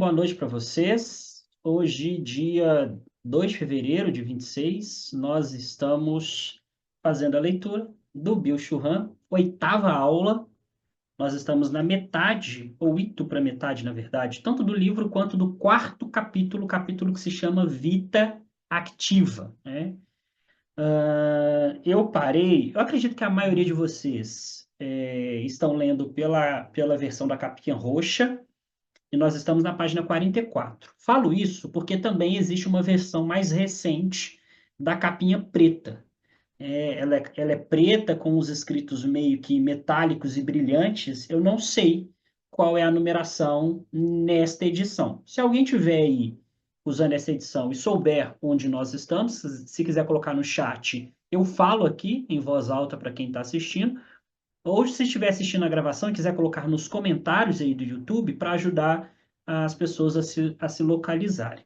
boa noite para vocês. Hoje, dia 2 de fevereiro de 26, nós estamos fazendo a leitura do Bill Churran, oitava aula. Nós estamos na metade, ou indo para metade, na verdade, tanto do livro quanto do quarto capítulo, capítulo que se chama Vita Activa, né? Eu parei, eu acredito que a maioria de vocês estão lendo pela versão da capinha roxa, e nós estamos na página 44. Falo isso porque também existe uma versão mais recente da capinha preta. Ela é preta com os escritos meio que metálicos e brilhantes. Eu não sei qual é a numeração nesta edição. Se alguém tiver aí usando essa edição e souber onde nós estamos, se quiser colocar no chat, eu falo aqui em voz alta para quem está assistindo. Ou se estiver assistindo a gravação e quiser colocar nos comentários aí do YouTube para ajudar as pessoas a se localizarem.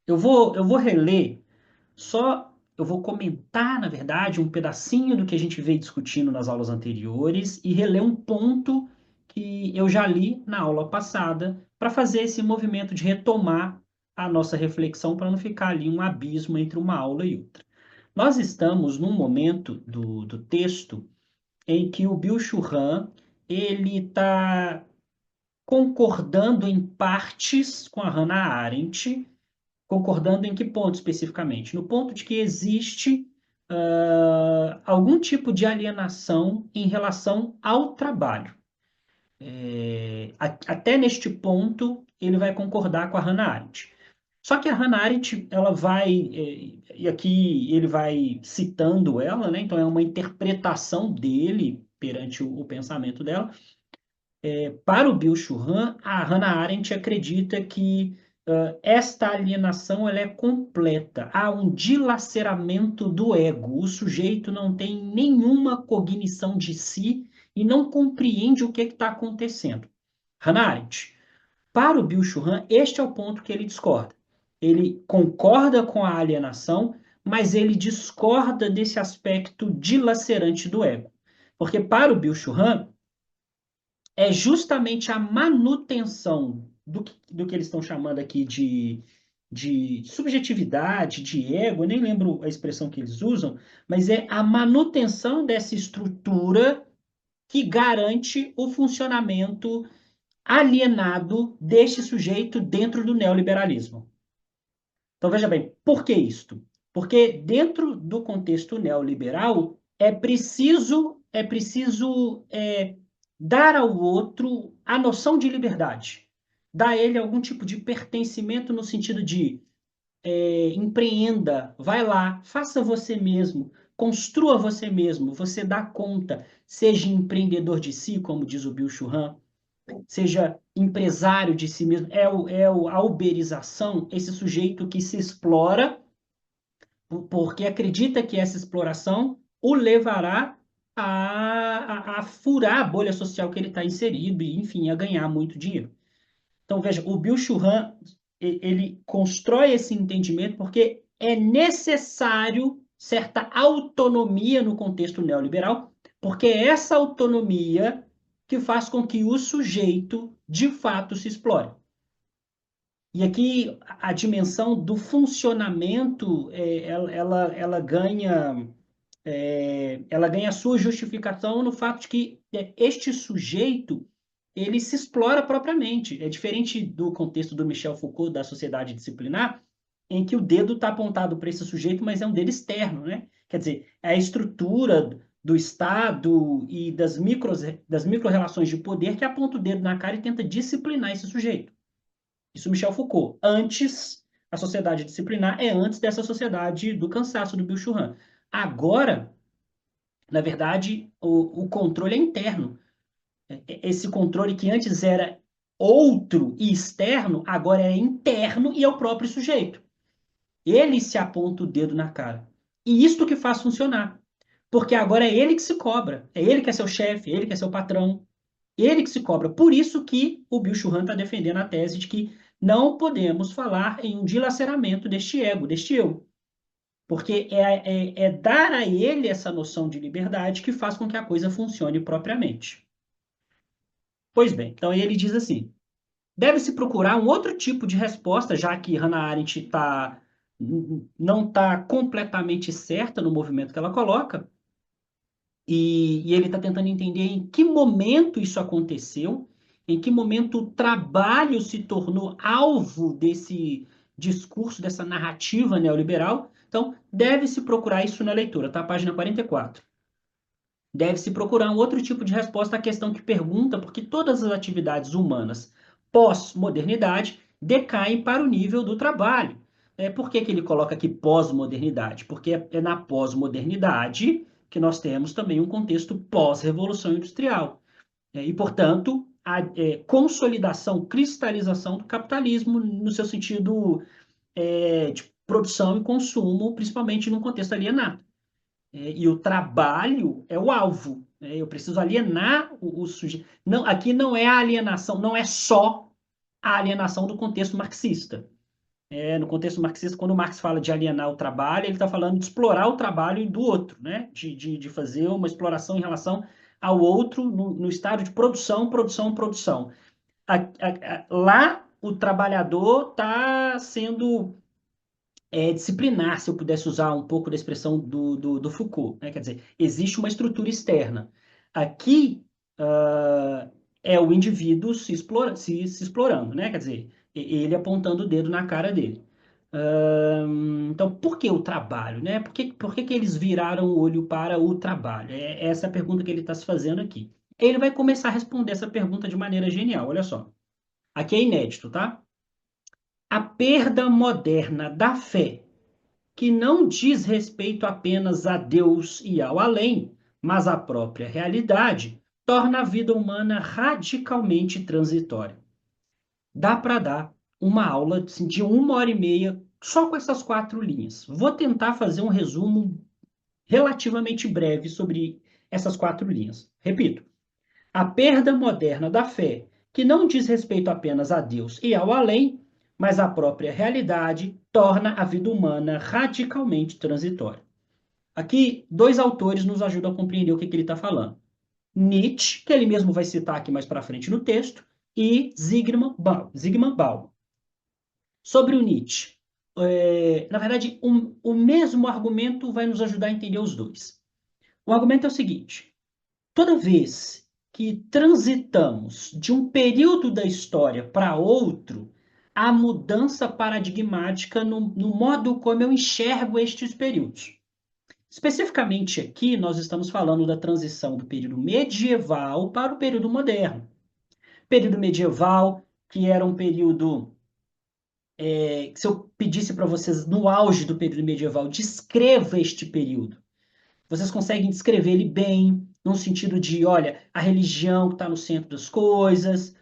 Eu vou reler só, eu vou comentar, na verdade, um pedacinho do que a gente veio discutindo nas aulas anteriores e reler um ponto que eu já li na aula passada para fazer esse movimento de retomar a nossa reflexão para não ficar ali um abismo entre uma aula e outra. Nós estamos num momento do texto em que o Bill Churran ele está concordando em partes com a Hannah Arendt, concordando em que ponto especificamente? No ponto de que existe algum tipo de alienação em relação ao trabalho. Até neste ponto, ele vai concordar com a Hannah Arendt. Só que a Hannah Arendt, ela vai, e aqui ele vai citando ela, né? Então é uma interpretação dele perante o pensamento dela. Para o Bill Churran, a Hannah Arendt acredita que esta alienação ela é completa. Há um dilaceramento do ego. O sujeito não tem nenhuma cognição de si e não compreende o que está acontecendo. Hannah Arendt, para o Bill Churran, este é o ponto que ele discorda. Ele concorda com a alienação, mas ele discorda desse aspecto dilacerante do ego. Porque para o Bill Churran, é justamente a manutenção do que eles estão chamando aqui de subjetividade, de ego, eu nem lembro a expressão que eles usam, mas é a manutenção dessa estrutura que garante o funcionamento alienado deste sujeito dentro do neoliberalismo. Então, veja bem, por que isto? Porque dentro do contexto neoliberal é preciso dar ao outro a noção de liberdade, dar a ele algum tipo de pertencimento no sentido de empreenda, vai lá, faça você mesmo, construa você mesmo, você dá conta, seja empreendedor de si, como diz o Bill Churran, seja empresário de si mesmo, a uberização, esse sujeito que se explora porque acredita que essa exploração o levará a furar a bolha social que ele está inserido e, enfim, a ganhar muito dinheiro. Então, veja, o Bill Churran, ele constrói esse entendimento porque é necessário certa autonomia no contexto neoliberal, porque é essa autonomia que faz com que o sujeito, de fato, se explore. E aqui a dimensão do funcionamento, ela ganha a sua justificação no fato de que este sujeito ele se explora propriamente. É diferente do contexto do Michel Foucault, da sociedade disciplinar, em que o dedo está apontado para esse sujeito, mas é um dedo externo, né? Quer dizer, é a estrutura do Estado e das micro-relações de poder que aponta o dedo na cara e tenta disciplinar esse sujeito. Isso Michel Foucault. Antes, a sociedade disciplinar é antes dessa sociedade do cansaço do Bill Churran. Agora, na verdade, o controle é interno. Esse controle que antes era outro e externo, agora é interno e é o próprio sujeito. Ele se aponta o dedo na cara. E isto que faz funcionar. Porque agora é ele que se cobra. É ele que é seu chefe, é ele que é seu patrão. Ele que se cobra. Por isso que o Bill Churran está defendendo a tese de que não podemos falar em um dilaceramento deste ego, deste eu. Porque é dar a ele essa noção de liberdade que faz com que a coisa funcione propriamente. Pois bem, então ele diz assim: Deve-se procurar um outro tipo de resposta, já que Hannah Arendt não está completamente certa no movimento que ela coloca, e ele está tentando entender em que momento isso aconteceu, em que momento o trabalho se tornou alvo desse discurso, dessa narrativa neoliberal. Então, deve-se procurar isso na leitura, tá? Página 44. Deve-se procurar um outro tipo de resposta à questão que pergunta por que todas as atividades humanas pós-modernidade decaem para o nível do trabalho. Por que que ele coloca aqui pós-modernidade? Porque é na pós-modernidade que nós temos também um contexto pós-revolução industrial. E, portanto, a consolidação, cristalização do capitalismo no seu sentido de produção e consumo, principalmente num contexto alienado. E o trabalho é o alvo. Eu preciso alienar o sujeito. Não, aqui não é a alienação, não é só a alienação do contexto marxista. No contexto marxista, quando o Marx fala de alienar o trabalho, ele está falando de explorar o trabalho do outro, né? De fazer uma exploração em relação ao outro no estado de produção, produção, produção. Lá, o trabalhador está sendo disciplinar, se eu pudesse usar um pouco da expressão do Foucault, né? Quer dizer, existe uma estrutura externa. Aqui é o indivíduo se explorando, né? Quer dizer, ele apontando o dedo na cara dele. Então, por que o trabalho, né? Por que eles viraram o olho para o trabalho? Essa é a pergunta que ele está se fazendo aqui. Ele vai começar a responder essa pergunta de maneira genial, olha só. Aqui é inédito, tá? A perda moderna da fé que não diz respeito apenas a Deus e ao além, mas à própria realidade, torna a vida humana radicalmente transitória. Dá para dar uma aula assim, de 1 hora e meia só com essas 4 linhas. Vou tentar fazer um resumo relativamente breve sobre essas 4 linhas. Repito, a perda moderna da fé, que não diz respeito apenas a Deus e ao além, mas à própria realidade, torna a vida humana radicalmente transitória. Aqui, dois autores nos ajudam a compreender o que ele está falando. Nietzsche, que ele mesmo vai citar aqui mais para frente no texto, e Zygmunt Bauman. Sobre o Nietzsche, na verdade, o mesmo argumento vai nos ajudar a entender os dois. O argumento é o seguinte: toda vez que transitamos de um período da história para outro, há mudança paradigmática no modo como eu enxergo estes períodos. Especificamente aqui, nós estamos falando da transição do período medieval para o período moderno. Período medieval, que era um período que se eu pedisse para vocês, no auge do período medieval, descreva este período. Vocês conseguem descrever ele bem, no sentido de, olha, a religião que está no centro das coisas,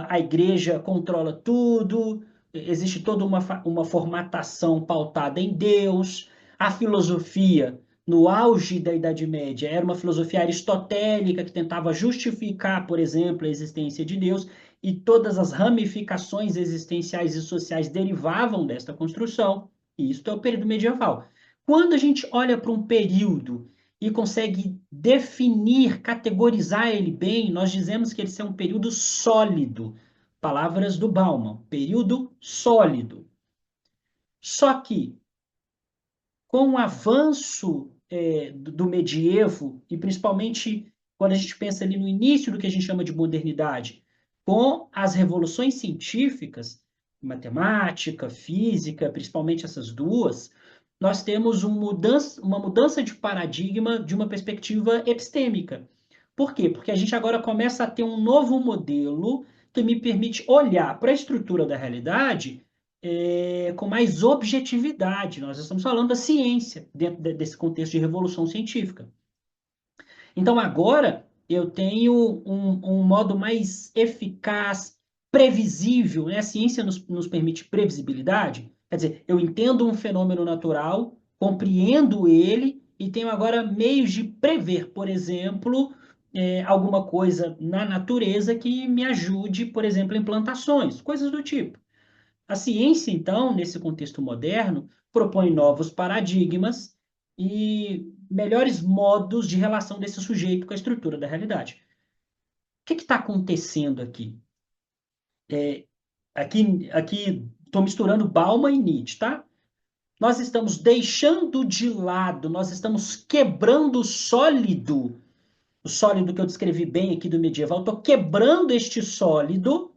a igreja controla tudo, existe toda uma formatação pautada em Deus, a filosofia, no auge da Idade Média, era uma filosofia aristotélica que tentava justificar, por exemplo, a existência de Deus, e todas as ramificações existenciais e sociais derivavam desta construção, e isso é o período medieval. Quando a gente olha para um período e consegue definir, categorizar ele bem, nós dizemos que ele é um período sólido. Palavras do Bauman, período sólido. Só que, com o avanço do medievo, e principalmente quando a gente pensa ali no início do que a gente chama de modernidade, com as revoluções científicas, matemática, física, principalmente essas duas, nós temos uma mudança de paradigma de uma perspectiva epistêmica. Por quê? Porque a gente agora começa a ter um novo modelo que me permite olhar para a estrutura da realidade com mais objetividade. Nós estamos falando da ciência dentro desse contexto de revolução científica. Então, agora, eu tenho um modo mais eficaz, previsível, né? A ciência nos permite previsibilidade, quer dizer, eu entendo um fenômeno natural, compreendo ele e tenho agora meios de prever, por exemplo, alguma coisa na natureza que me ajude, por exemplo, em plantações, coisas do tipo. A ciência, então, nesse contexto moderno, propõe novos paradigmas e melhores modos de relação desse sujeito com a estrutura da realidade. O que está acontecendo aqui? aqui estou misturando Bauman e Nietzsche, tá? Nós estamos deixando de lado, nós estamos quebrando o sólido que eu descrevi bem aqui do medieval, estou quebrando este sólido,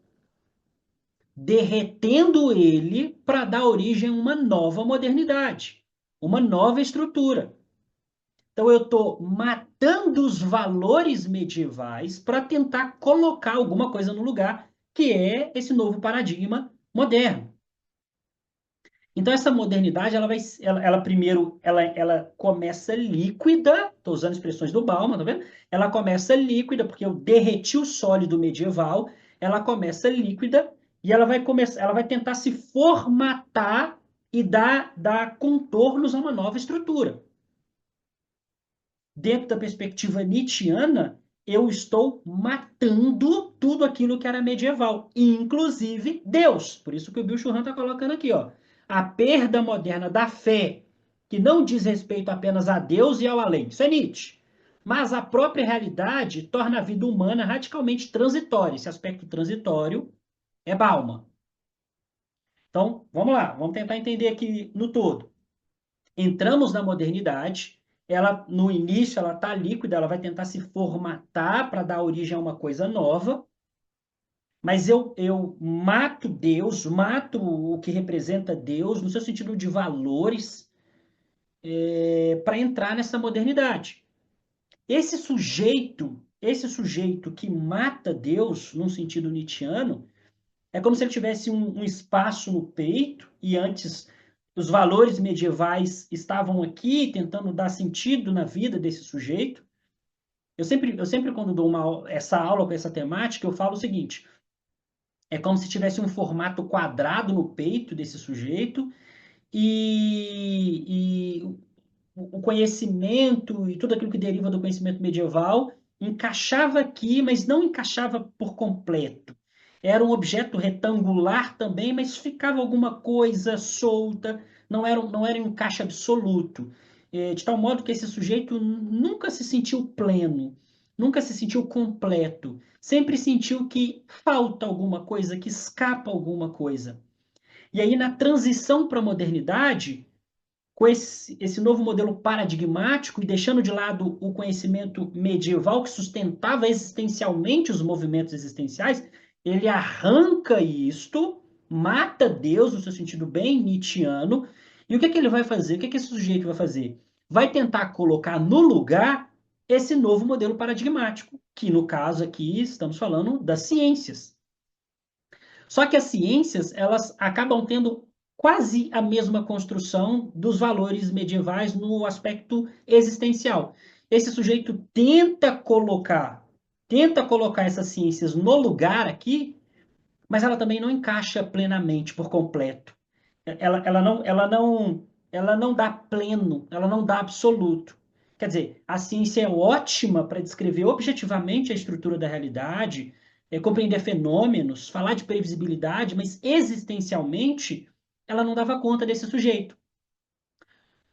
derretendo ele para dar origem a uma nova modernidade, uma nova estrutura. Então eu estou matando os valores medievais para tentar colocar alguma coisa no lugar, que é esse novo paradigma moderno. Então essa modernidade, ela primeiro, ela começa líquida, estou usando expressões do Bauman, tá vendo? Ela começa líquida porque eu derreti o sólido medieval, ela começa líquida e ela vai tentar se formatar e dar contornos a uma nova estrutura. Dentro da perspectiva nietzschiana, eu estou matando tudo aquilo que era medieval, inclusive Deus. Por isso que o Bill Churran está colocando aqui, ó, a perda moderna da fé, que não diz respeito apenas a Deus e ao além. Isso é Nietzsche. Mas a própria realidade torna a vida humana radicalmente transitória. Esse aspecto transitório é Bauman. Então, vamos lá, vamos tentar entender aqui no todo. Entramos na modernidade, ela no início ela está líquida, ela vai tentar se formatar para dar origem a uma coisa nova, mas eu mato Deus, mato o que representa Deus, no seu sentido de valores, para entrar nessa modernidade. Esse sujeito que mata Deus, num sentido nietzschiano, é como se ele tivesse um espaço no peito e antes os valores medievais estavam aqui tentando dar sentido na vida desse sujeito. Eu sempre quando dou essa aula com essa temática, eu falo o seguinte: é como se tivesse um formato quadrado no peito desse sujeito e o conhecimento e tudo aquilo que deriva do conhecimento medieval encaixava aqui, mas não encaixava por completo. Era um objeto retangular também, mas ficava alguma coisa solta, não era um encaixe absoluto. De tal modo que esse sujeito nunca se sentiu pleno, nunca se sentiu completo, sempre sentiu que falta alguma coisa, que escapa alguma coisa. E aí, na transição para a modernidade, com esse novo modelo paradigmático e deixando de lado o conhecimento medieval que sustentava existencialmente os movimentos existenciais, ele arranca isto, mata Deus no seu sentido bem nietzschiano, e o que é que ele vai fazer? O que é que esse sujeito vai fazer? Vai tentar colocar no lugar esse novo modelo paradigmático, que no caso aqui estamos falando das ciências. Só que as ciências, elas acabam tendo quase a mesma construção dos valores medievais no aspecto existencial. Esse sujeito tenta colocar essas ciências no lugar aqui, mas ela também não encaixa plenamente por completo. Ela não dá pleno, ela não dá absoluto. Quer dizer, a ciência é ótima para descrever objetivamente a estrutura da realidade, compreender fenômenos, falar de previsibilidade, mas existencialmente ela não dava conta desse sujeito.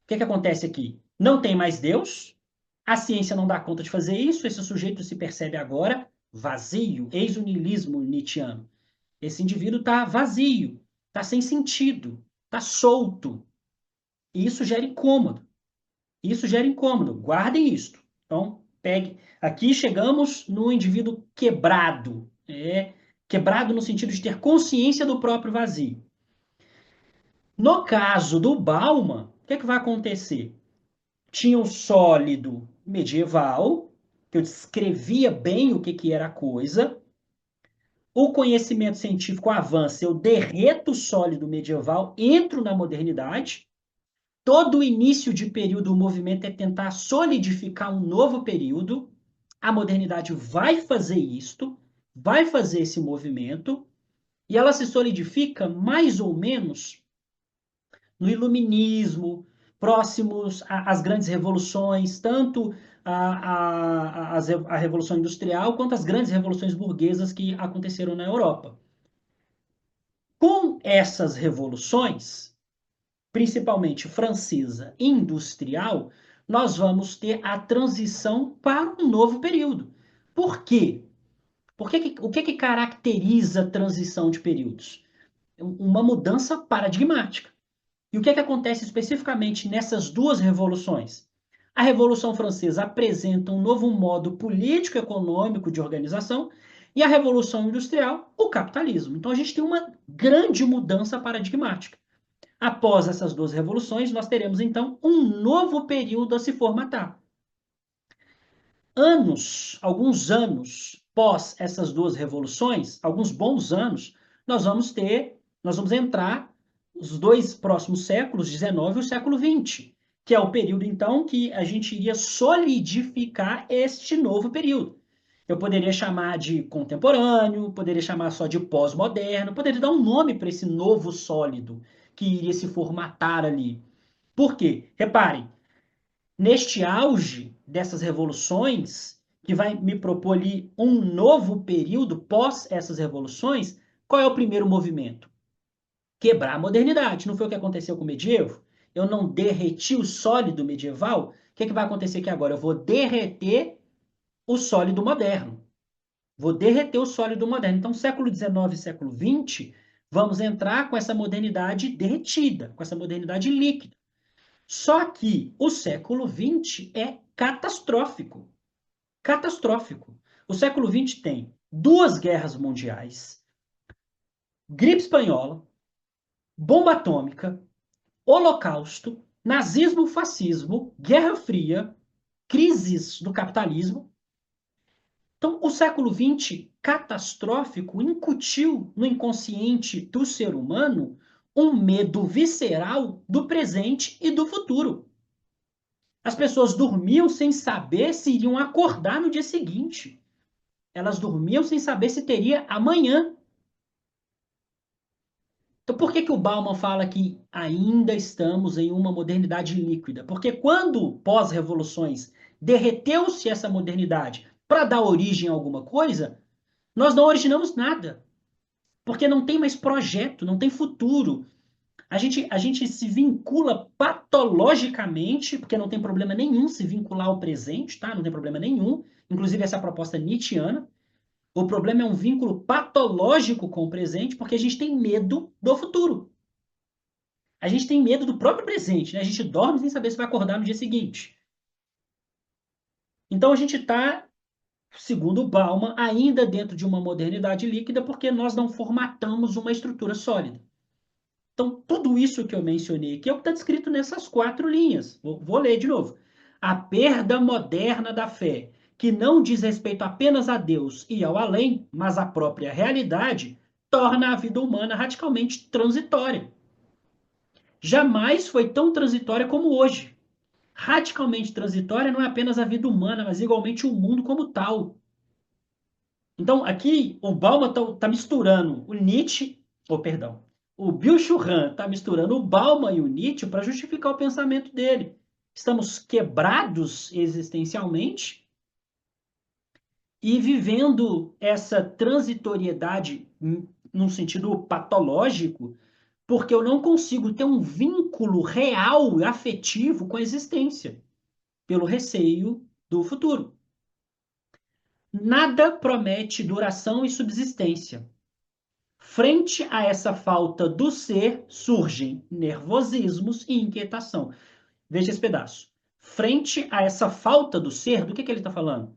O que acontece aqui? Não tem mais Deus, a ciência não dá conta de fazer isso, esse sujeito se percebe agora vazio, eis o niilismo nietzschiano. Esse indivíduo está vazio, está sem sentido, está solto. E isso gera incômodo. Isso gera incômodo. Guardem isto. Então, pegue. Aqui chegamos no indivíduo quebrado. Quebrado no sentido de ter consciência do próprio vazio. No caso do Bauman, o que vai acontecer? Tinha um sólido medieval, que eu descrevia bem o que era a coisa. O conhecimento científico avança, eu derreto o sólido medieval, entro na modernidade. Todo início de período, o movimento é tentar solidificar um novo período. A modernidade vai fazer isto, vai fazer esse movimento, e ela se solidifica mais ou menos no iluminismo, próximos às grandes revoluções, tanto a Revolução Industrial quanto as grandes revoluções burguesas que aconteceram na Europa. Com essas revoluções, principalmente francesa e industrial, nós vamos ter a transição para um novo período. Por quê? O que caracteriza a transição de períodos? uma mudança paradigmática. E o que é que acontece especificamente nessas duas revoluções? A Revolução Francesa apresenta um novo modo político-econômico de organização e a Revolução Industrial, o capitalismo. Então a gente tem uma grande mudança paradigmática. Após essas duas revoluções, nós teremos então um novo período a se formatar. Alguns anos pós essas duas revoluções, alguns bons anos, nós vamos entrar os dois próximos séculos, 19 e o século 20, que é o período então que a gente iria solidificar este novo período. Eu poderia chamar de contemporâneo, poderia chamar só de pós-moderno, poderia dar um nome para esse novo sólido que iria se formatar ali. Por quê? Reparem, neste auge dessas revoluções, que vai me propor ali um novo período pós essas revoluções, qual é o primeiro movimento? Quebrar a modernidade. Não foi o que aconteceu com o medievo? Eu não derreti o sólido medieval? O que, é que vai acontecer aqui agora? Eu vou derreter o sólido moderno. Vou derreter o sólido moderno. Então, século XIX e século XX, vamos entrar com essa modernidade derretida, com essa modernidade líquida. Só que o século XX é catastrófico. Catastrófico. O século XX tem duas guerras mundiais, gripe espanhola, bomba atômica, holocausto, nazismo, fascismo, guerra fria, crises do capitalismo. Então, o século XX catastrófico incutiu no inconsciente do ser humano um medo visceral do presente e do futuro. As pessoas dormiam sem saber se iriam acordar no dia seguinte. Elas dormiam sem saber se teria amanhã. Então, por que que o Bauman fala que ainda estamos em uma modernidade líquida? Porque quando, pós-revoluções, derreteu-se essa modernidade para dar origem a alguma coisa, nós não originamos nada. Porque não tem mais projeto, não tem futuro. A gente se vincula patologicamente, porque não tem problema nenhum se vincular ao presente, tá? Não tem problema nenhum. Inclusive, essa é a proposta nietzschiana. O problema é um vínculo patológico com o presente, porque a gente tem medo do futuro. A gente tem medo do próprio presente, né? A gente dorme sem saber se vai acordar no dia seguinte. Então, a gente está, segundo o Bauman, ainda dentro de uma modernidade líquida, porque nós não formatamos uma estrutura sólida. Então, tudo isso que eu mencionei aqui é o que está descrito nessas quatro linhas. Vou ler de novo. A perda moderna da fé, que não diz respeito apenas a Deus e ao além, mas à própria realidade, torna a vida humana radicalmente transitória. Jamais foi tão transitória como hoje. Radicalmente transitória não é apenas a vida humana, mas igualmente o mundo como tal. Então, aqui o Bauman está misturando o Nietzsche, perdão, o Bill Churran está misturando o Bauman e o Nietzsche para justificar o pensamento dele. Estamos quebrados existencialmente e vivendo essa transitoriedade num sentido patológico, porque eu não consigo ter um vínculo real e afetivo com a existência, pelo receio do futuro. Nada promete duração e subsistência. Frente a essa falta do ser, surgem nervosismos e inquietação. Veja esse pedaço. Frente a essa falta do ser, do que ele está falando?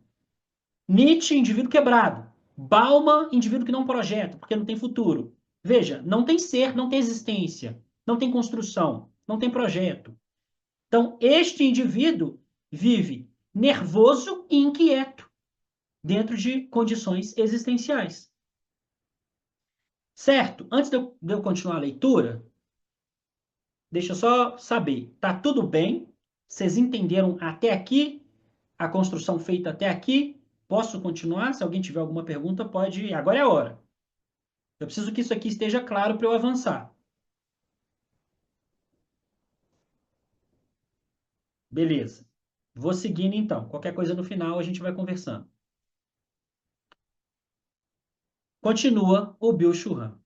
Nietzsche, indivíduo quebrado. Bauman, indivíduo que não projeta, porque não tem futuro. Veja, não tem ser, não tem existência, não tem construção, não tem projeto. Então, este indivíduo vive nervoso e inquieto dentro de condições existenciais. Certo? Antes de eu continuar a leitura, deixa eu só saber. Tá tudo bem? Vocês entenderam até aqui? A construção feita até aqui? Posso continuar? Se alguém tiver alguma pergunta, pode ir. Agora é a hora. Eu preciso que isso aqui esteja claro para eu avançar. Beleza. Vou seguindo então. Qualquer coisa no final a gente vai conversando. Continua o Bill Churran.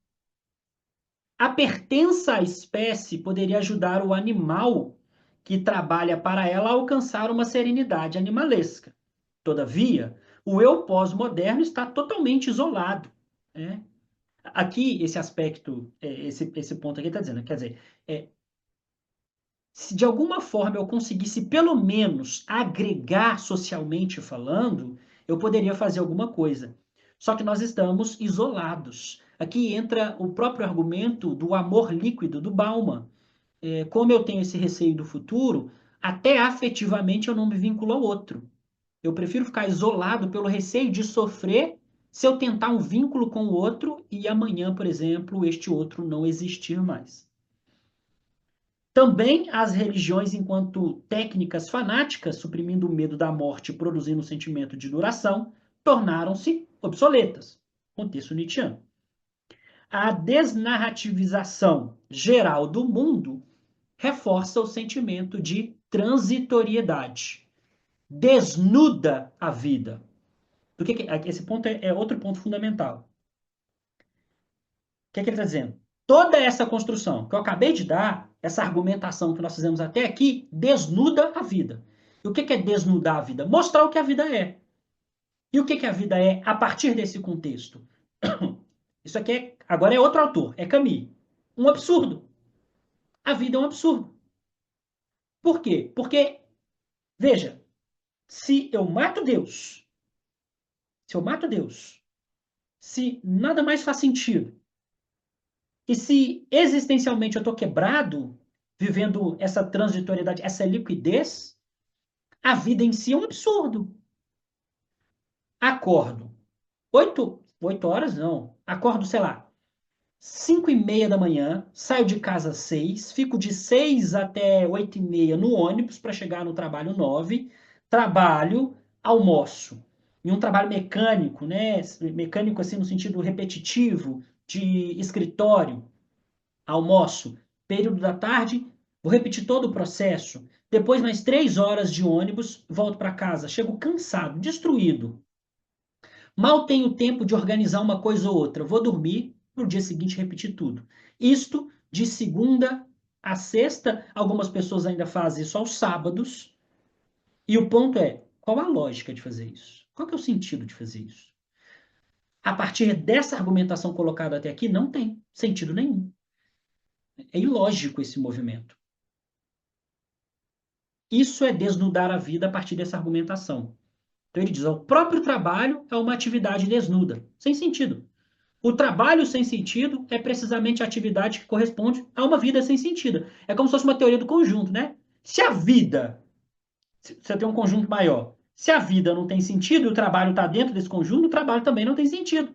A pertença à espécie poderia ajudar o animal que trabalha para ela a alcançar uma serenidade animalesca. Todavia, o eu pós-moderno está totalmente isolado, né? Aqui, esse aspecto, esse ponto aqui está dizendo, quer dizer, é, se de alguma forma eu conseguisse pelo menos agregar socialmente falando, eu poderia fazer alguma coisa. Só que nós estamos isolados. Aqui entra o próprio argumento do amor líquido do Bauman. Como eu tenho esse receio do futuro, até afetivamente eu não me vinculo ao outro. Eu prefiro ficar isolado pelo receio de sofrer se eu tentar um vínculo com o outro e amanhã, por exemplo, este outro não existir mais. Também as religiões, enquanto técnicas fanáticas, suprimindo o medo da morte e produzindo um sentimento de duração, tornaram-se obsoletas. Contexto nietzschiano. A desnarrativização geral do mundo reforça o sentimento de transitoriedade, desnuda a vida. Esse ponto é outro ponto fundamental. O que ele está dizendo? Toda essa construção que eu acabei de dar, essa argumentação que nós fizemos até aqui, desnuda a vida. E o que é desnudar a vida? Mostrar o que a vida é. E o que a vida é a partir desse contexto? Isso aqui agora é outro autor, é Camus. Um absurdo. A vida é um absurdo. Por quê? Porque, veja, se eu mato Deus, se eu mato Deus, se nada mais faz sentido, e se existencialmente eu estou quebrado, vivendo essa transitoriedade, essa liquidez, a vida em si é um absurdo. Acordo. Oito horas não. Acordo, sei lá, 5:30 da manhã, saio de casa às 6, fico de 6 até 8:30 no ônibus para chegar no trabalho 9, trabalho, almoço. E um trabalho mecânico, né? Mecânico assim no sentido repetitivo, de escritório, almoço, período da tarde, vou repetir todo o processo. Depois, mais 3 horas de ônibus, volto para casa. Chego cansado, destruído. Mal tenho tempo de organizar uma coisa ou outra. Vou dormir, no dia seguinte repetir tudo. Isto de segunda a sexta. Algumas pessoas ainda fazem isso aos sábados. E o ponto é, qual a lógica de fazer isso? Qual que é o sentido de fazer isso? A partir dessa argumentação colocada até aqui, não tem sentido nenhum. É ilógico esse movimento. Isso é desnudar a vida a partir dessa argumentação. Então ele diz: o próprio trabalho é uma atividade desnuda, sem sentido. O trabalho sem sentido é precisamente a atividade que corresponde a uma vida sem sentido. É como se fosse uma teoria do conjunto, né? Se a vida, se você tem um conjunto maior, se a vida não tem sentido e o trabalho está dentro desse conjunto, o trabalho também não tem sentido.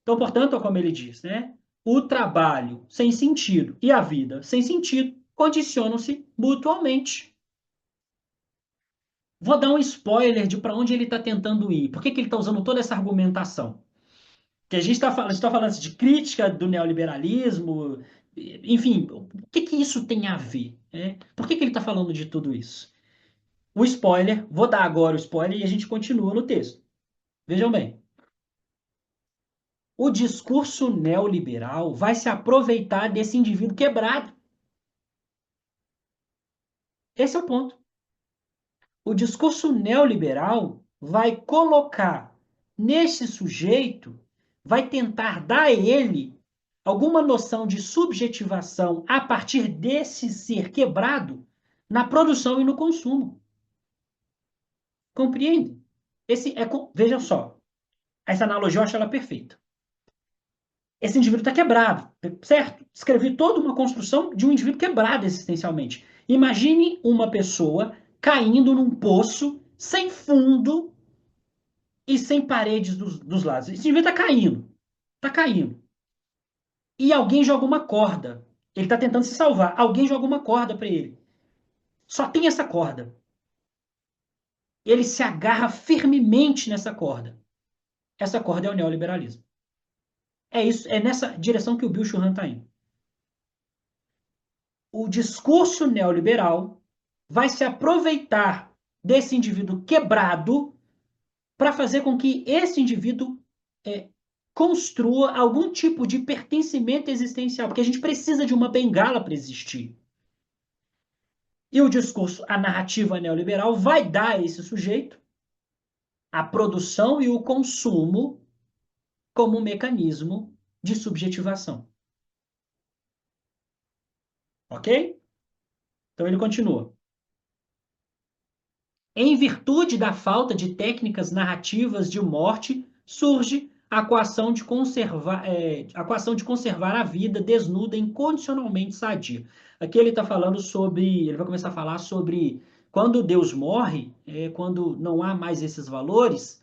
Então, portanto, como ele diz, né? O trabalho sem sentido e a vida sem sentido condicionam-se mutuamente. Vou dar um spoiler de para onde ele está tentando ir. Por que ele está usando toda essa argumentação? Que a gente está falando de crítica do neoliberalismo, enfim, o que isso tem a ver? Né? Por que ele está falando de tudo isso? O spoiler, vou dar agora o spoiler e a gente continua no texto. Vejam bem, o discurso neoliberal vai se aproveitar desse indivíduo quebrado. Esse é o ponto. O discurso neoliberal vai colocar nesse sujeito, vai tentar dar a ele alguma noção de subjetivação a partir desse ser quebrado na produção e no consumo. Compreende? Veja só, essa analogia eu acho ela perfeita. Esse indivíduo está quebrado, certo? Escrevi toda uma construção de um indivíduo quebrado existencialmente. Imagine uma pessoa caindo num poço sem fundo e sem paredes dos lados. Esse indivíduo está caindo. Está caindo. E alguém joga uma corda. Ele está tentando se salvar. Alguém joga uma corda para ele. Só tem essa corda. Ele se agarra firmemente nessa corda. Essa corda é o neoliberalismo. É isso, é nessa direção que o Bill Churran está indo. O discurso neoliberal vai se aproveitar desse indivíduo quebrado para fazer com que esse indivíduo construa algum tipo de pertencimento existencial, porque a gente precisa de uma bengala para existir. E o discurso, a narrativa neoliberal vai dar a esse sujeito a produção e o consumo como um mecanismo de subjetivação. Ok? Então ele continua. Em virtude da falta de técnicas narrativas de morte, surge a coação de conservar a vida desnuda e incondicionalmente sadia. Aqui ele está falando sobre, ele vai começar a falar sobre quando Deus morre, quando não há mais esses valores,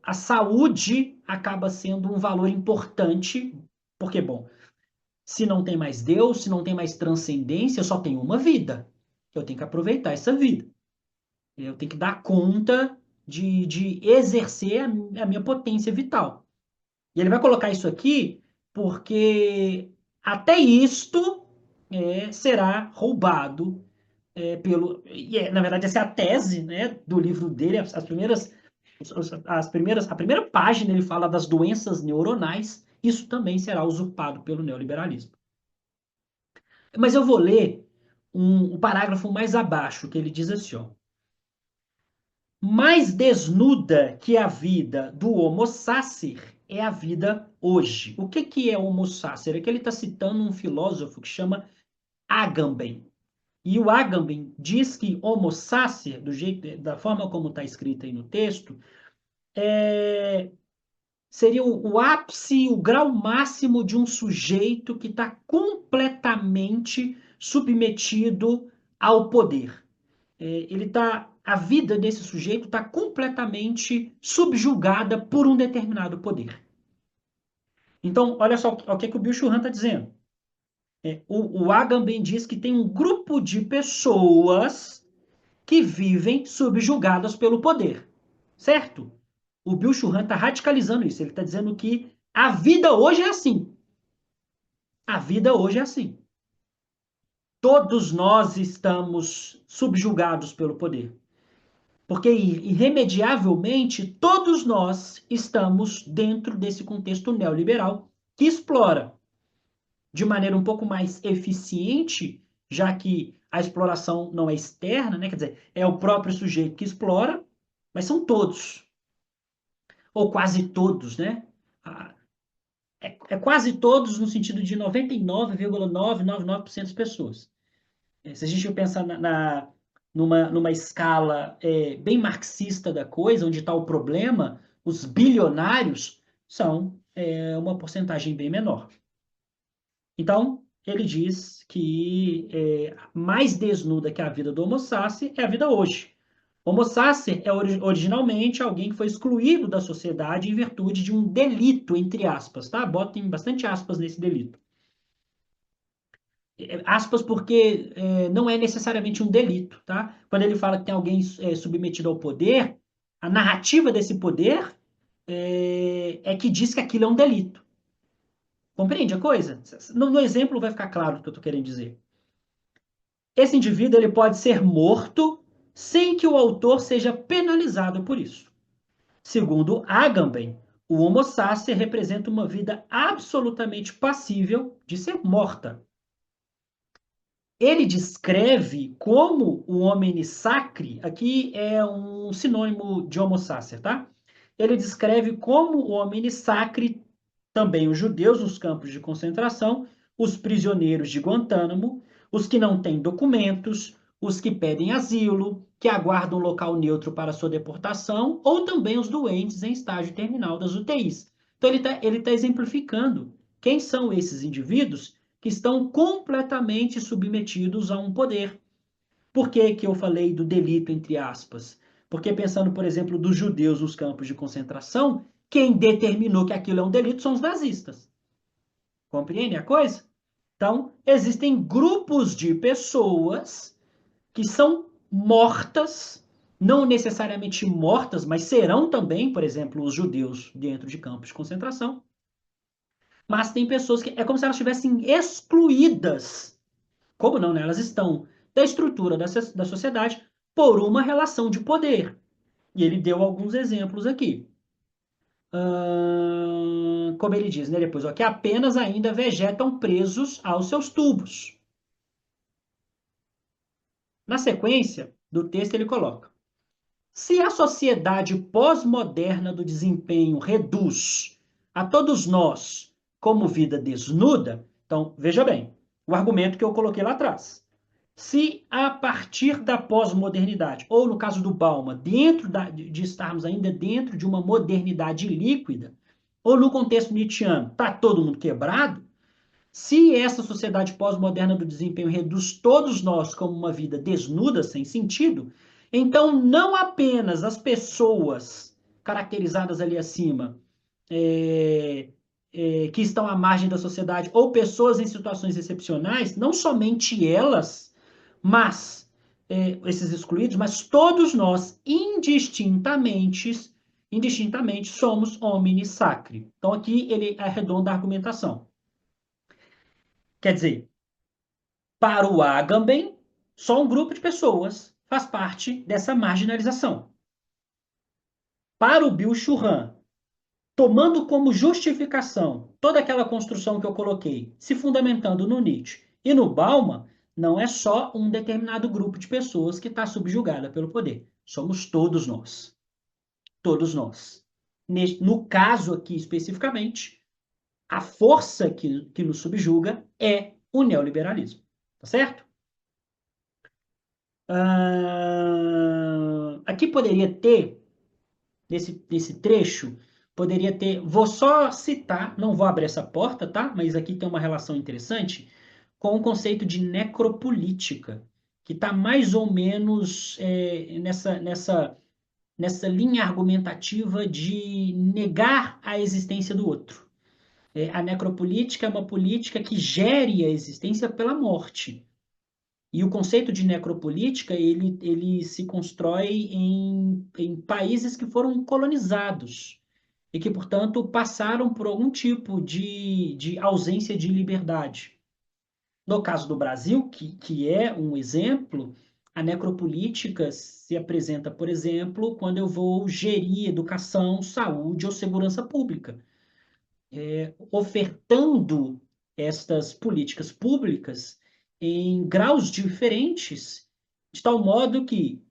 a saúde acaba sendo um valor importante, porque, bom, se não tem mais Deus, se não tem mais transcendência, eu só tenho uma vida. Eu tenho que aproveitar essa vida. Eu tenho que dar conta de exercer a minha potência vital. E ele vai colocar isso aqui porque até isto será roubado na verdade, essa é a tese, né, do livro dele. A primeira página ele fala das doenças neuronais. Isso também será usurpado pelo neoliberalismo. Mas eu vou ler um parágrafo mais abaixo, que ele diz assim, ó. Mais desnuda que a vida do Homo sacer é a vida hoje. O que é Homo sacer? É que ele está citando um filósofo que chama Agamben. E o Agamben diz que Homo sacer, da forma como está escrito aí no texto, seria o ápice, o grau máximo de um sujeito que está completamente submetido ao poder. A vida desse sujeito está completamente subjugada por um determinado poder. Então, olha só o que o Bill Churran está dizendo. O Agamben diz que tem um grupo de pessoas que vivem subjugadas pelo poder, certo? O Bill Churran está radicalizando isso. Ele está dizendo que a vida hoje é assim. A vida hoje é assim. Todos nós estamos subjugados pelo poder. Porque, irremediavelmente, todos nós estamos dentro desse contexto neoliberal que explora de maneira um pouco mais eficiente, já que a exploração não é externa, né? Quer dizer, é o próprio sujeito que explora, mas são todos, ou quase todos, né? É quase todos no sentido de 99,999% das pessoas. Se a gente pensar numa escala bem marxista da coisa, onde está o problema, os bilionários são uma porcentagem bem menor. Então, ele diz que mais desnuda que a vida do Homo sacer é a vida hoje. Homo sacer é originalmente alguém que foi excluído da sociedade em virtude de um delito, entre aspas, tá? Botem bastante aspas nesse delito. Aspas porque não é necessariamente um delito, tá? Quando ele fala que tem alguém submetido ao poder, a narrativa desse poder é que diz que aquilo é um delito. Compreende a coisa? No exemplo vai ficar claro o que eu estou querendo dizer. Esse indivíduo ele pode ser morto sem que o autor seja penalizado por isso. Segundo Agamben, o Homo sacer representa uma vida absolutamente passível de ser morta. Ele descreve como o homem sacre, aqui é um sinônimo de Homo sacer, tá? Ele descreve como o homem sacre, também os judeus nos campos de concentração, os prisioneiros de Guantánamo, os que não têm documentos, os que pedem asilo, que aguardam um local neutro para sua deportação, ou também os doentes em estágio terminal das UTIs. Então ele tá exemplificando quem são esses indivíduos que estão completamente submetidos a um poder. Por que que eu falei do delito, entre aspas? Porque pensando, por exemplo, dos judeus nos campos de concentração, quem determinou que aquilo é um delito são os nazistas. Compreende a coisa? Então, existem grupos de pessoas que são mortas, não necessariamente mortas, mas serão também, por exemplo, os judeus dentro de campos de concentração. Mas tem pessoas que é como se elas estivessem excluídas. Como não, né? Elas estão da estrutura da sociedade por uma relação de poder. E ele deu alguns exemplos aqui. Como ele diz, né, depois, ó, que apenas ainda vegetam presos aos seus tubos. Na sequência do texto, ele coloca: se a sociedade pós-moderna do desempenho reduz a todos nós como vida desnuda, então, veja bem, o argumento que eu coloquei lá atrás. Se a partir da pós-modernidade, ou no caso do Bauman, de estarmos ainda dentro de uma modernidade líquida, ou no contexto nietzschiano, está todo mundo quebrado, se essa sociedade pós-moderna do desempenho reduz todos nós como uma vida desnuda, sem sentido, então não apenas as pessoas caracterizadas ali acima, é, que estão à margem da sociedade, ou pessoas em situações excepcionais, não somente elas, mas esses excluídos, mas todos nós, indistintamente somos homini sacri. Então aqui ele arredonda a argumentação. Quer dizer, para o Agamben, só um grupo de pessoas faz parte dessa marginalização. Para o Bill Churran, tomando como justificação toda aquela construção que eu coloquei, se fundamentando no Nietzsche e no Bauman, não é só um determinado grupo de pessoas que está subjugada pelo poder. Somos todos nós. Todos nós. No caso aqui especificamente, a força que nos subjuga é o neoliberalismo. Tá certo? Aqui poderia ter, nesse trecho, poderia ter. Vou só citar, não vou abrir essa porta, tá? Mas aqui tem uma relação interessante com o conceito de necropolítica, que está mais ou menos nessa linha argumentativa de negar a existência do outro. A necropolítica é uma política que gere a existência pela morte. E o conceito de necropolítica, ele se constrói em países que foram colonizados e que, portanto, passaram por algum tipo de ausência de liberdade. No caso do Brasil, que é um exemplo, a necropolítica se apresenta, por exemplo, quando eu vou gerir educação, saúde ou segurança pública, ofertando estas políticas públicas em graus diferentes, de tal modo que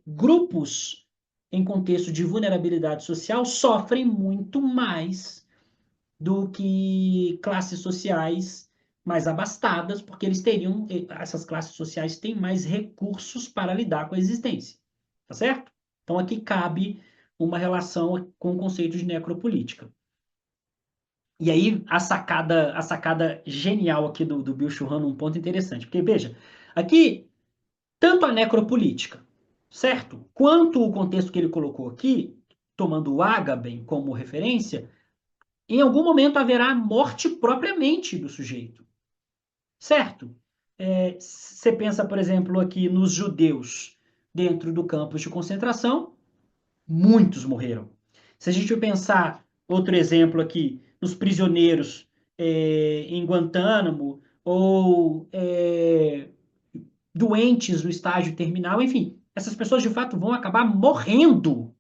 grupos em contexto de vulnerabilidade social sofrem muito mais do que classes sociais mais abastadas, porque essas classes sociais têm mais recursos para lidar com a existência. Tá certo? Então aqui cabe uma relação com o conceito de necropolítica. E aí, a sacada genial aqui do Bill Churran, um ponto interessante. Porque, veja, aqui, tanto a necropolítica, certo? Quanto o contexto que ele colocou aqui, tomando o Agamben como referência, em algum momento haverá morte propriamente do sujeito, certo? Você pensa, por exemplo, aqui nos judeus dentro do campos de concentração, muitos morreram. Se a gente pensar, outro exemplo aqui, nos prisioneiros em Guantánamo, ou doentes no estágio terminal, enfim, essas pessoas de fato vão acabar morrendo,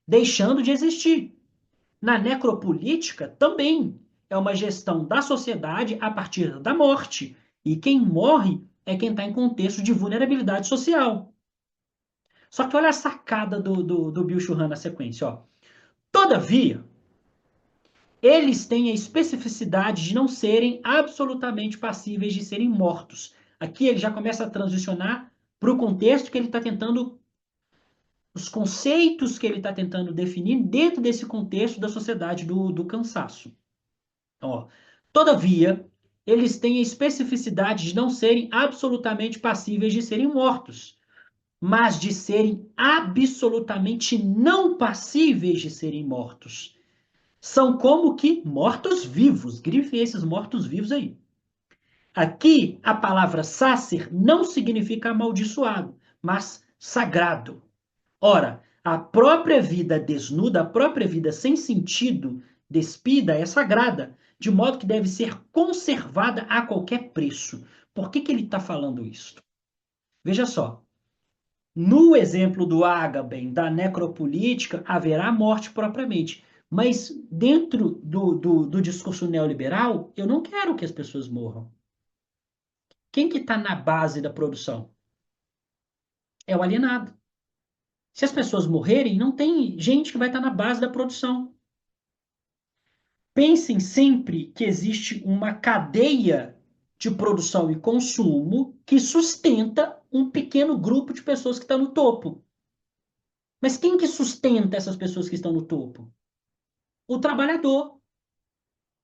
deixando de existir. Na necropolítica, também é uma gestão da sociedade a partir da morte. E quem morre é quem está em contexto de vulnerabilidade social. Só que olha a sacada do Bill Churran na sequência. Ó. Todavia, eles têm a especificidade de não serem absolutamente passíveis de serem mortos. Aqui ele já começa a transicionar para o contexto que ele está tentando, os conceitos que ele está tentando definir dentro desse contexto da sociedade do cansaço. Então, ó, todavia, eles têm a especificidade de não serem absolutamente passíveis de serem mortos, mas de serem absolutamente não passíveis de serem mortos. São como que mortos-vivos. Grifem esses mortos-vivos aí. Aqui, a palavra sacer não significa amaldiçoado, mas sagrado. Ora, a própria vida desnuda, a própria vida sem sentido, despida, é sagrada, de modo que deve ser conservada a qualquer preço. Por que ele está falando isso? Veja só. No exemplo do Agamben, da necropolítica, haverá morte propriamente. Mas dentro do discurso neoliberal, eu não quero que as pessoas morram. Quem que está na base da produção? É o alienado. Se as pessoas morrerem, não tem gente que vai estar na base da produção. Pensem sempre que existe uma cadeia de produção e consumo que sustenta um pequeno grupo de pessoas que está no topo. Mas quem que sustenta essas pessoas que estão no topo? O trabalhador.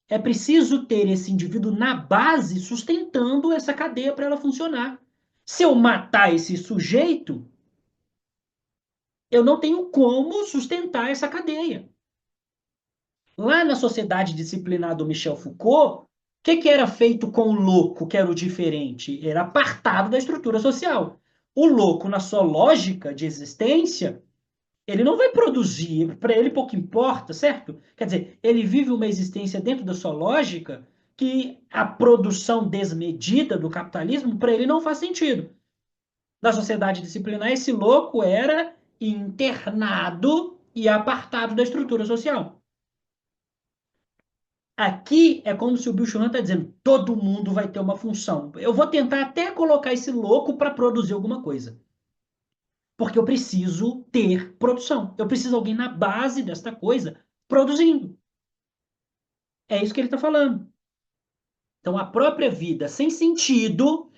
É preciso ter esse indivíduo na base sustentando essa cadeia para ela funcionar. Se eu matar esse sujeito, eu não tenho como sustentar essa cadeia. Lá na Sociedade Disciplinar do Michel Foucault, o que era feito com o louco, que era o diferente? Era apartado da estrutura social. O louco, na sua lógica de existência, ele não vai produzir, para ele pouco importa, certo? Quer dizer, ele vive uma existência dentro da sua lógica que a produção desmedida do capitalismo para ele não faz sentido. Na sociedade disciplinar, esse louco era internado e apartado da estrutura social. Aqui é como se o Bill Churran está dizendo: todo mundo vai ter uma função. Eu vou tentar até colocar esse louco para produzir alguma coisa. Porque eu preciso ter produção. Eu preciso de alguém na base desta coisa produzindo. É isso que ele está falando. Então, a própria vida sem sentido,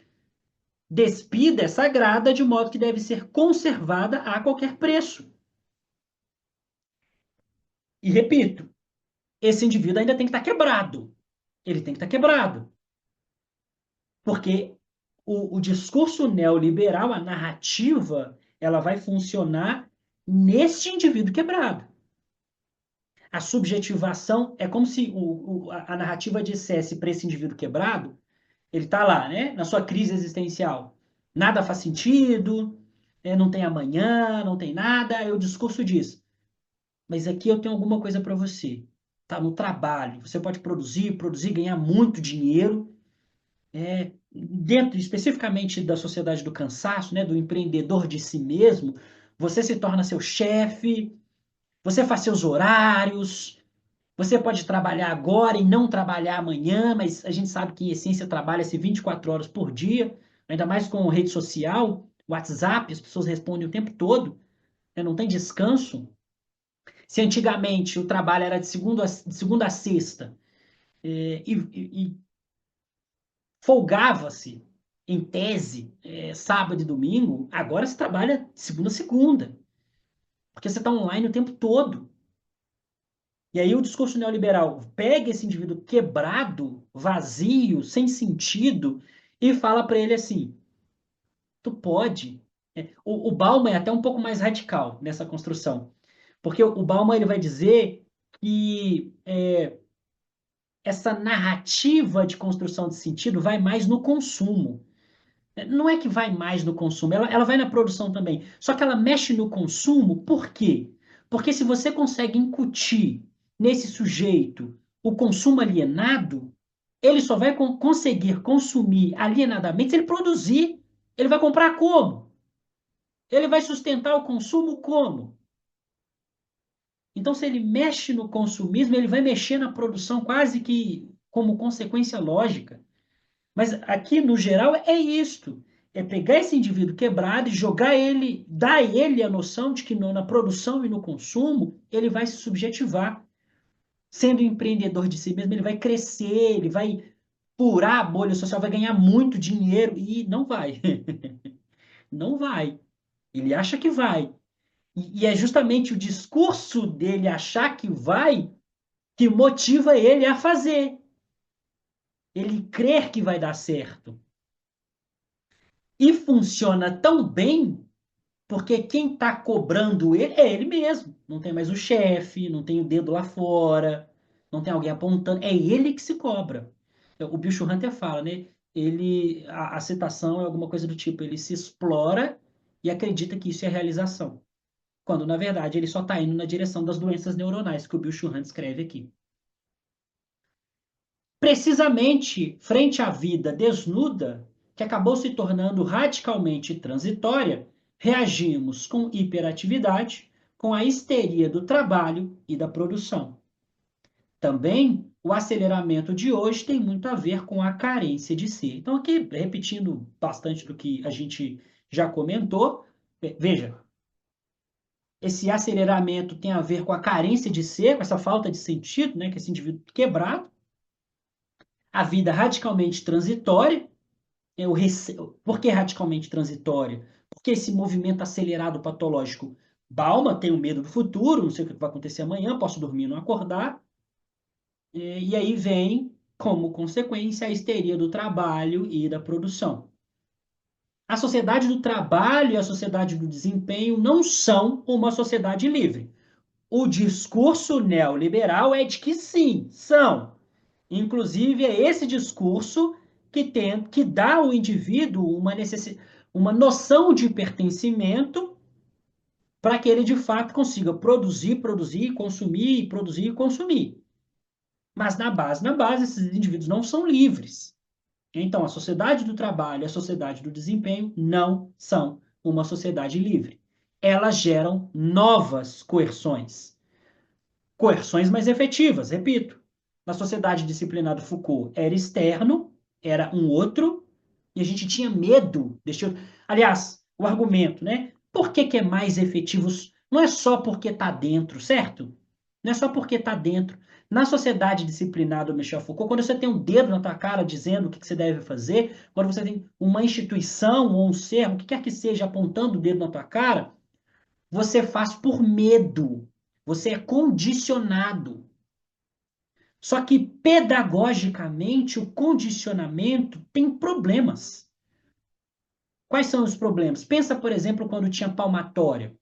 despida, é sagrada, de modo que deve ser conservada a qualquer preço. E repito, esse indivíduo ainda tem que estar quebrado. Ele tem que estar quebrado. Porque o discurso neoliberal, a narrativa, ela vai funcionar neste indivíduo quebrado. A subjetivação é como se a narrativa dissesse para esse indivíduo quebrado, ele está lá, né, na sua crise existencial. Nada faz sentido, não tem amanhã, não tem nada. Aí o discurso diz: mas aqui eu tenho alguma coisa para você. Tá no trabalho, você pode produzir, ganhar muito dinheiro, dentro especificamente da sociedade do cansaço, né, do empreendedor de si mesmo. Você se torna seu chefe, você faz seus horários, você pode trabalhar agora e não trabalhar amanhã, mas a gente sabe que em essência trabalha-se 24 horas por dia, ainda mais com rede social, WhatsApp, as pessoas respondem o tempo todo, né? Não tem descanso. Se antigamente o trabalho era de segunda a sexta, e folgava-se, em tese, sábado e domingo, agora se trabalha de segunda a segunda, porque você está online o tempo todo. E aí o discurso neoliberal pega esse indivíduo quebrado, vazio, sem sentido, e fala para ele assim: tu pode. O Bauman é até um pouco mais radical nessa construção, porque o Bauman ele vai dizer que essa narrativa de construção de sentido vai mais no consumo. Não é que vai mais no consumo, ela vai na produção também. Só que ela mexe no consumo, por quê? Porque se você consegue incutir nesse sujeito o consumo alienado, ele só vai conseguir consumir alienadamente se ele produzir. Ele vai comprar como? Ele vai sustentar o consumo como? Então, se ele mexe no consumismo, ele vai mexer na produção quase que como consequência lógica. Mas aqui, no geral, é isto. É pegar esse indivíduo quebrado e jogar ele, dar a ele a noção de que na produção e no consumo ele vai se subjetivar. Sendo empreendedor de si mesmo, ele vai crescer, ele vai furar a bolha social, vai ganhar muito dinheiro e não vai. Não vai. Ele acha que vai. E é justamente o discurso dele achar que vai que motiva ele a fazer. Ele crer que vai dar certo. E funciona tão bem porque quem está cobrando ele é ele mesmo. Não tem mais o chefe, não tem o dedo lá fora, não tem alguém apontando. É ele que se cobra. O Bill Hunter fala, né? A citação é alguma coisa do tipo: ele se explora e acredita que isso é realização. Quando, na verdade, ele só está indo na direção das doenças neuronais que o Bill Hunter escreve aqui. Precisamente frente à vida desnuda, que acabou se tornando radicalmente transitória, reagimos com hiperatividade, com a histeria do trabalho e da produção. Também o aceleramento de hoje tem muito a ver com a carência de si. Então, aqui, repetindo bastante do que a gente já comentou, veja, Esse aceleramento tem a ver com a carência de ser, com essa falta de sentido, né, que esse indivíduo quebrado. A vida radicalmente transitória. Por que radicalmente transitória? Porque esse movimento acelerado patológico, Balma, tenho medo do futuro, não sei o que vai acontecer amanhã, posso dormir e não acordar. E aí vem, como consequência, a histeria do trabalho e da produção. A sociedade do trabalho e a sociedade do desempenho não são uma sociedade livre. O discurso neoliberal é de que sim, são. Inclusive, é esse discurso que dá ao indivíduo uma noção de pertencimento para que ele, de fato, consiga produzir, produzir, consumir, produzir e consumir. Mas, na base, esses indivíduos não são livres. Então, a sociedade do trabalho e a sociedade do desempenho não são uma sociedade livre. Elas geram novas coerções. Coerções mais efetivas, repito. Na sociedade disciplinada Foucault era externo, era um outro, e a gente tinha medo deste outro. Aliás, o argumento, né? Por que, que é mais efetivo? Não é só porque está dentro, certo? Não é só porque está dentro. Na sociedade disciplinada do Michel Foucault, quando você tem um dedo na tua cara dizendo o que, que você deve fazer, quando você tem uma instituição ou um ser, o que quer que seja, apontando o dedo na tua cara, você faz por medo. Você é condicionado. Só que, pedagogicamente, o condicionamento tem problemas. Quais são os problemas? Pensa, por exemplo, quando tinha palmatória.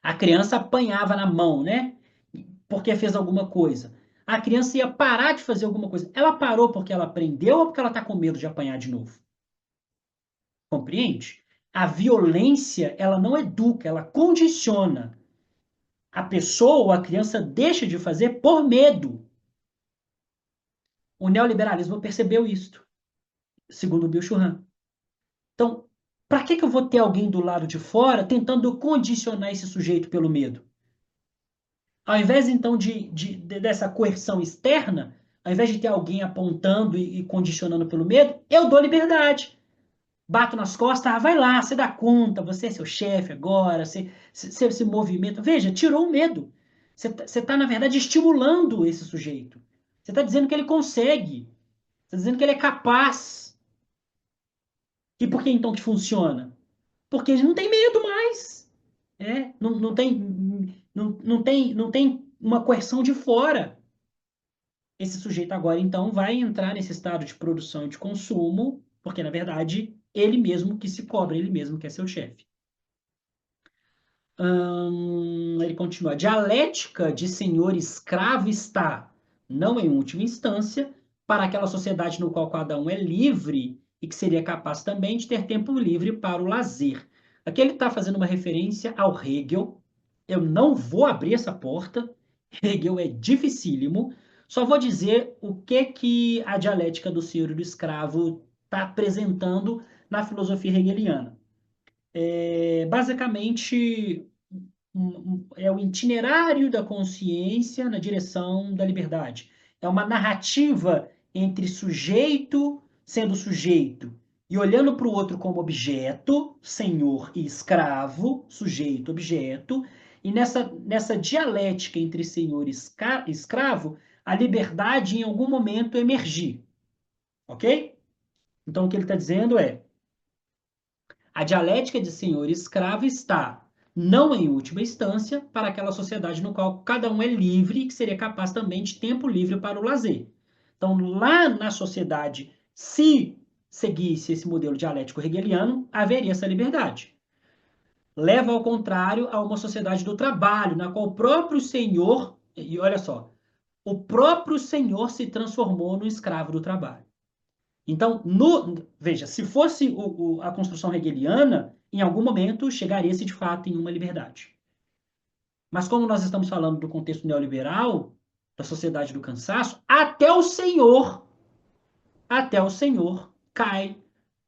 A criança apanhava na mão, né? Porque fez alguma coisa. A criança ia parar de fazer alguma coisa. Ela parou porque ela aprendeu ou porque ela está com medo de apanhar de novo? Compreende? A violência, ela não educa, ela condiciona. A pessoa ou a criança deixa de fazer por medo. O neoliberalismo percebeu isto, segundo Bill Churran. Então, para que eu vou ter alguém do lado de fora tentando condicionar esse sujeito pelo medo? Ao invés, então, dessa coerção externa, ao invés de ter alguém apontando e condicionando pelo medo, eu dou liberdade. Bato nas costas, vai lá, você dá conta, você é seu chefe agora, você se movimenta. Veja, tirou o medo. Você está, na verdade, estimulando esse sujeito. Você está dizendo que ele consegue. Você está dizendo que ele é capaz. E por que então que funciona? Porque ele não tem medo mais. Não tem uma coerção de fora. Esse sujeito agora, então, vai entrar nesse estado de produção e de consumo, porque, na verdade, ele mesmo que se cobra, ele mesmo que é seu chefe. Ele continua. A dialética de senhor escravo está, não em última instância, para aquela sociedade no qual cada um é livre e que seria capaz também de ter tempo livre para o lazer. Aqui ele está fazendo uma referência ao Hegel. Eu não vou abrir essa porta. Hegel é dificílimo. Só vou dizer o que a dialética do senhor e do escravo está apresentando na filosofia hegeliana. Basicamente, é o itinerário da consciência na direção da liberdade. É uma narrativa entre sujeito sendo sujeito e olhando para o outro como objeto, senhor e escravo, sujeito, objeto, e nessa dialética entre senhor e escravo, a liberdade em algum momento emergir. Ok? Então, o que ele está dizendo é: a dialética de senhor e escravo está, não em última instância, para aquela sociedade no qual cada um é livre e que seria capaz também de tempo livre para o lazer. Então, lá na sociedade, se seguisse esse modelo dialético hegeliano, haveria essa liberdade. Leva ao contrário a uma sociedade do trabalho, na qual o próprio senhor, e olha só, o próprio senhor se transformou no escravo do trabalho. Então, veja, se fosse a construção hegeliana, em algum momento chegaria-se de fato em uma liberdade. Mas como nós estamos falando do contexto neoliberal, da sociedade do cansaço, até o senhor cai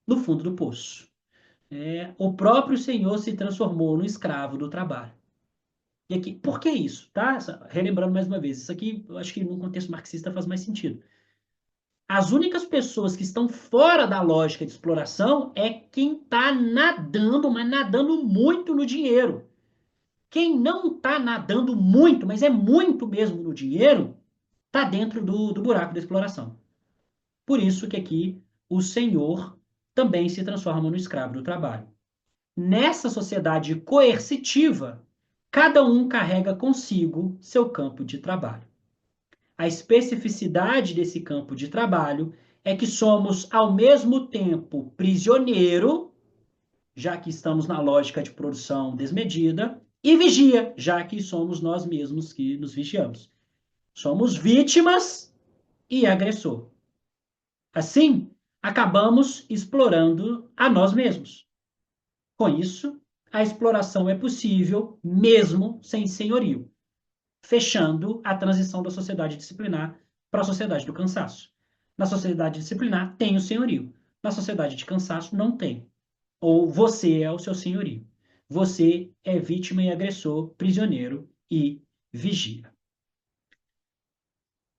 no fundo do poço. O próprio senhor se transformou no escravo do trabalho. E aqui, por que isso? Tá? Relembrando mais uma vez, isso aqui eu acho que no contexto marxista faz mais sentido. As únicas pessoas que estão fora da lógica de exploração é quem está nadando, mas nadando muito no dinheiro. Quem não está nadando muito, mas é muito mesmo no dinheiro, está dentro do buraco da exploração. Por isso que aqui o senhor também se transforma no escravo do trabalho. Nessa sociedade coercitiva, cada um carrega consigo seu campo de trabalho. A especificidade desse campo de trabalho é que somos, ao mesmo tempo, prisioneiro, já que estamos na lógica de produção desmedida, e vigia, já que somos nós mesmos que nos vigiamos. Somos vítimas e agressor. Assim, acabamos explorando a nós mesmos. Com isso, a exploração é possível mesmo sem senhorio, fechando a transição da sociedade disciplinar para a sociedade do cansaço. Na sociedade disciplinar tem o senhorio. Na sociedade de cansaço não tem. Ou você é o seu senhorio. Você é vítima e agressor, prisioneiro e vigia.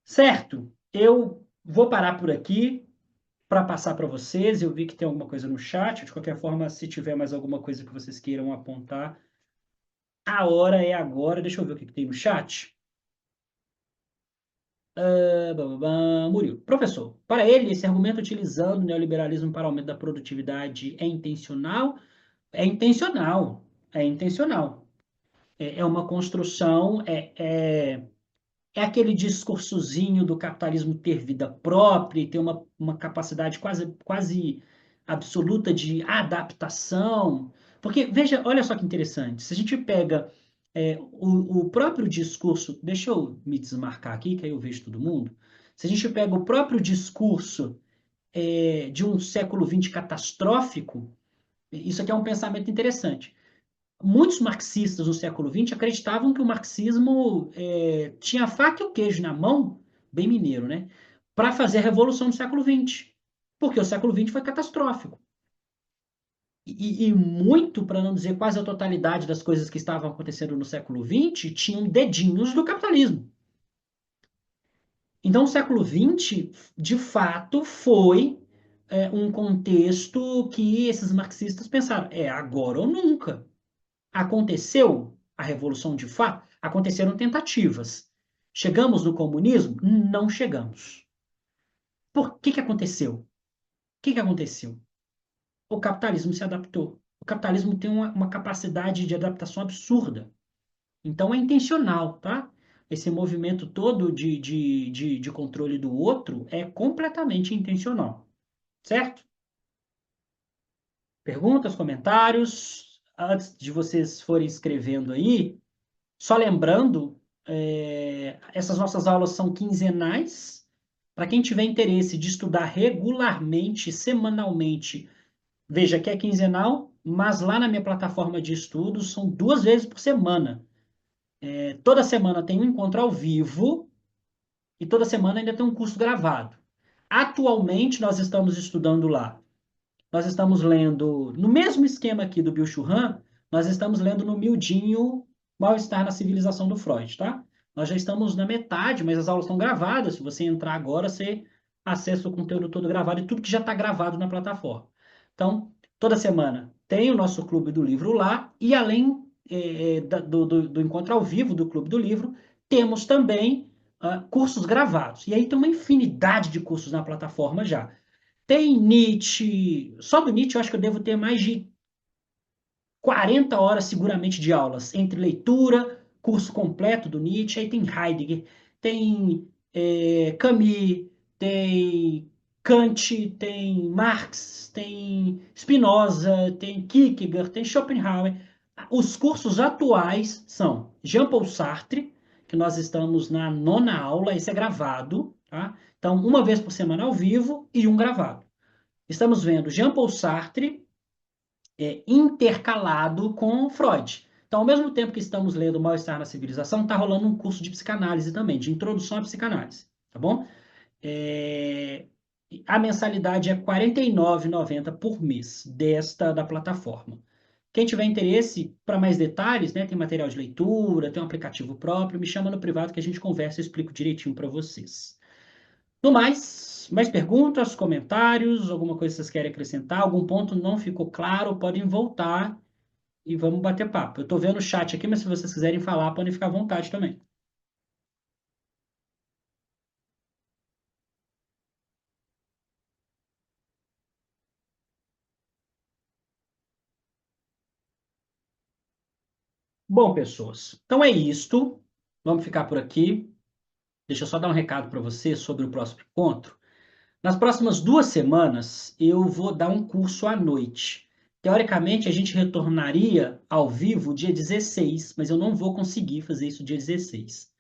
Certo? Eu vou parar por aqui para passar para vocês. Eu vi que tem alguma coisa no chat. De qualquer forma, se tiver mais alguma coisa que vocês queiram apontar, a hora é agora. Deixa eu ver o que tem no chat. Murilo. Professor, para ele, esse argumento utilizando o neoliberalismo para aumento da produtividade é intencional? É intencional. É intencional. É uma construção, é aquele discursozinho do capitalismo ter vida própria e ter uma capacidade quase absoluta de adaptação. Porque, veja, olha só que interessante, se a gente pega o próprio discurso, deixa eu me desmarcar aqui, que aí eu vejo todo mundo. Se a gente pega o próprio discurso de um século XX catastrófico, isso aqui é um pensamento interessante. Muitos marxistas no século XX acreditavam que o marxismo tinha a faca e o queijo na mão, bem mineiro, né? Para fazer a revolução do século XX. Porque o século XX foi catastrófico. E muito, para não dizer quase a totalidade das coisas que estavam acontecendo no século XX, tinham dedinhos do capitalismo. Então, o século XX, de fato, foi um contexto que esses marxistas pensaram: é agora ou nunca. Aconteceu a revolução de fato? Aconteceram tentativas. Chegamos no comunismo? Não chegamos. Por que aconteceu? O que aconteceu? O capitalismo se adaptou. O capitalismo tem uma capacidade de adaptação absurda. Então é intencional, tá? Esse movimento todo de controle do outro é completamente intencional. Certo? Perguntas, comentários? Antes de vocês forem escrevendo aí, só lembrando, essas nossas aulas são quinzenais. Para quem tiver interesse de estudar regularmente, semanalmente, veja que é quinzenal, mas lá na minha plataforma de estudos são 2 vezes por semana. Toda semana tem um encontro ao vivo e toda semana ainda tem um curso gravado. Atualmente, nós estamos estudando lá. Nós estamos lendo, no mesmo esquema aqui do Bill Churran, nós estamos lendo no miudinho Mal-Estar na Civilização do Freud, tá? Nós já estamos na metade, mas as aulas estão gravadas. Se você entrar agora, você acessa o conteúdo todo gravado e tudo que já está gravado na plataforma. Então, toda semana tem o nosso Clube do Livro lá, e além do encontro ao vivo do Clube do Livro, temos também cursos gravados. E aí tem uma infinidade de cursos na plataforma já. Tem Nietzsche, só do Nietzsche eu acho que eu devo ter mais de 40 horas seguramente de aulas, entre leitura, curso completo do Nietzsche, aí tem Heidegger, tem Camus, tem Kant, tem Marx, tem Spinoza, tem Kierkegaard, tem Schopenhauer. Os cursos atuais são Jean-Paul Sartre, que nós estamos na 9ª aula, esse é gravado, tá? Então, uma vez por semana ao vivo e um gravado. Estamos vendo Jean-Paul Sartre intercalado com Freud. Então, ao mesmo tempo que estamos lendo Mal-Estar na Civilização, está rolando um curso de psicanálise também, de introdução à psicanálise, tá bom? A mensalidade é R$ 49,90 por mês da plataforma. Quem tiver interesse para mais detalhes, né, tem material de leitura, tem um aplicativo próprio, me chama no privado que a gente conversa e explico direitinho para vocês. No mais perguntas, comentários, alguma coisa que vocês querem acrescentar? Algum ponto não ficou claro? Podem voltar e vamos bater papo. Eu tô vendo o chat aqui, mas se vocês quiserem falar, podem ficar à vontade também. Bom, pessoas, então é isto. Vamos ficar por aqui. Deixa eu só dar um recado para você sobre o próximo encontro. Nas próximas 2 semanas, eu vou dar um curso à noite. Teoricamente, a gente retornaria ao vivo dia 16, mas eu não vou conseguir fazer isso dia 16.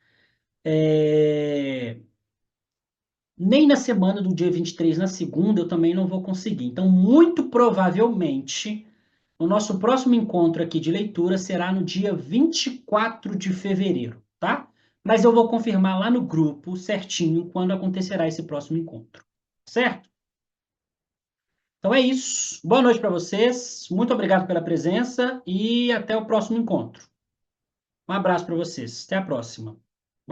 Nem na semana do dia 23, na segunda, eu também não vou conseguir. Então, muito provavelmente, o nosso próximo encontro aqui de leitura será no dia 24 de fevereiro, tá? Mas eu vou confirmar lá no grupo certinho quando acontecerá esse próximo encontro, certo? Então é isso. Boa noite para vocês. Muito obrigado pela presença e até o próximo encontro. Um abraço para vocês. Até a próxima.